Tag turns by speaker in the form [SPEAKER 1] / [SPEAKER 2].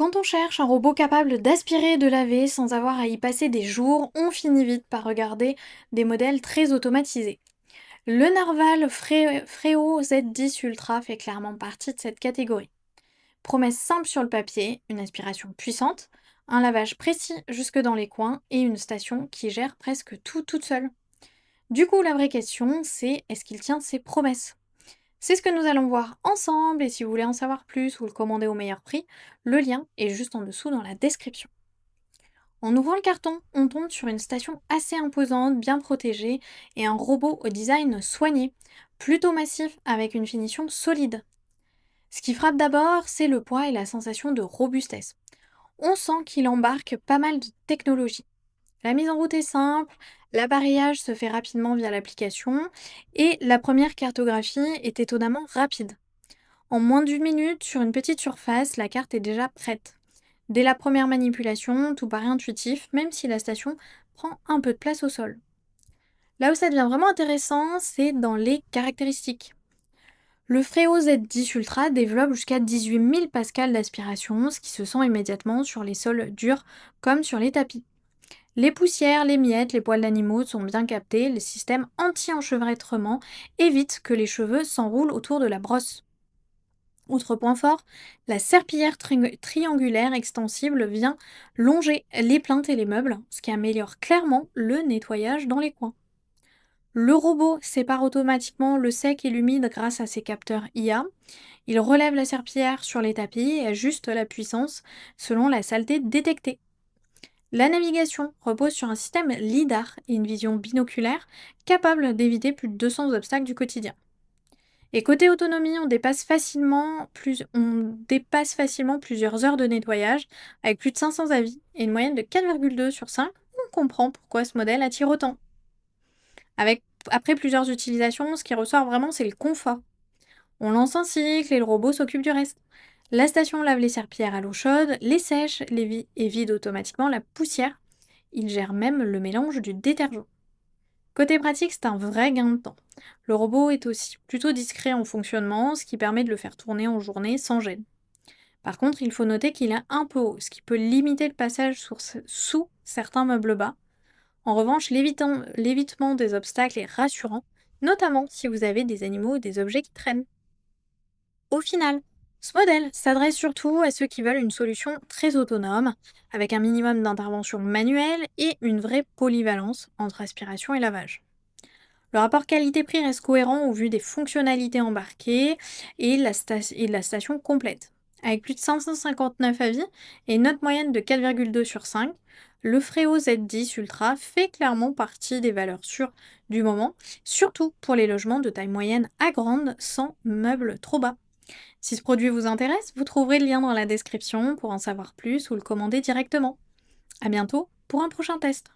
[SPEAKER 1] Quand on cherche un robot capable d'aspirer et de laver sans avoir à y passer des jours, on finit vite par regarder des modèles très automatisés. Le Narval Freo Z10 Ultra fait clairement partie de cette catégorie. Promesse simple sur le papier, une aspiration puissante, un lavage précis jusque dans les coins et une station qui gère presque tout toute seule. Du coup, la vraie question, c'est est-ce qu'il tient ses promesses? C'est ce que nous allons voir ensemble et si vous voulez en savoir plus ou le commander au meilleur prix, le lien est juste en dessous dans la description. En ouvrant le carton, on tombe sur une station assez imposante, bien protégée et un robot au design soigné, plutôt massif avec une finition solide. Ce qui frappe d'abord, c'est le poids et la sensation de robustesse. On sent qu'il embarque pas mal de technologie. La mise en route est simple, l'appareillage se fait rapidement via l'application et la première cartographie est étonnamment rapide. En moins d'une minute, sur une petite surface, la carte est déjà prête. Dès la première manipulation, tout paraît intuitif, même si la station prend un peu de place au sol. Là où ça devient vraiment intéressant, c'est dans les caractéristiques. Le Freo Z10 Ultra développe jusqu'à 18 000 pascal d'aspiration, ce qui se sent immédiatement sur les sols durs comme sur les tapis. Les poussières, les miettes, les poils d'animaux sont bien captés, le système anti-enchevêtrement évite que les cheveux s'enroulent autour de la brosse. Autre point fort, la serpillière triangulaire extensible vient longer les plaintes et les meubles, ce qui améliore clairement le nettoyage dans les coins. Le robot sépare automatiquement le sec et l'humide grâce à ses capteurs IA. Il relève la serpillière sur les tapis et ajuste la puissance selon la saleté détectée. La navigation repose sur un système LIDAR et une vision binoculaire capable d'éviter plus de 200 obstacles du quotidien. Et côté autonomie, on dépasse facilement plusieurs heures de nettoyage, avec plus de 500 avis et une moyenne de 4,2 sur 5. On comprend pourquoi ce modèle attire autant. Après plusieurs utilisations, ce qui ressort vraiment, c'est le confort. On lance un cycle et le robot s'occupe du reste. La station lave les serpillères à l'eau chaude, les sèche et vide automatiquement la poussière. Il gère même le mélange du détergent. Côté pratique, c'est un vrai gain de temps. Le robot est aussi plutôt discret en fonctionnement, ce qui permet de le faire tourner en journée sans gêne. Par contre, il faut noter qu'il est un peu haut, ce qui peut limiter le passage sous certains meubles bas. En revanche, l'évitement des obstacles est rassurant, notamment si vous avez des animaux ou des objets qui traînent. Au final, ce modèle s'adresse surtout à ceux qui veulent une solution très autonome, avec un minimum d'intervention manuelle et une vraie polyvalence entre aspiration et lavage. Le rapport qualité-prix reste cohérent au vu des fonctionnalités embarquées et de la station complète. Avec plus de 559 avis et une note moyenne de 4,2 sur 5, le Freo Z10 Ultra fait clairement partie des valeurs sûres du moment, surtout pour les logements de taille moyenne à grande sans meubles trop bas. Si ce produit vous intéresse, vous trouverez le lien dans la description pour en savoir plus ou le commander directement. À bientôt pour un prochain test.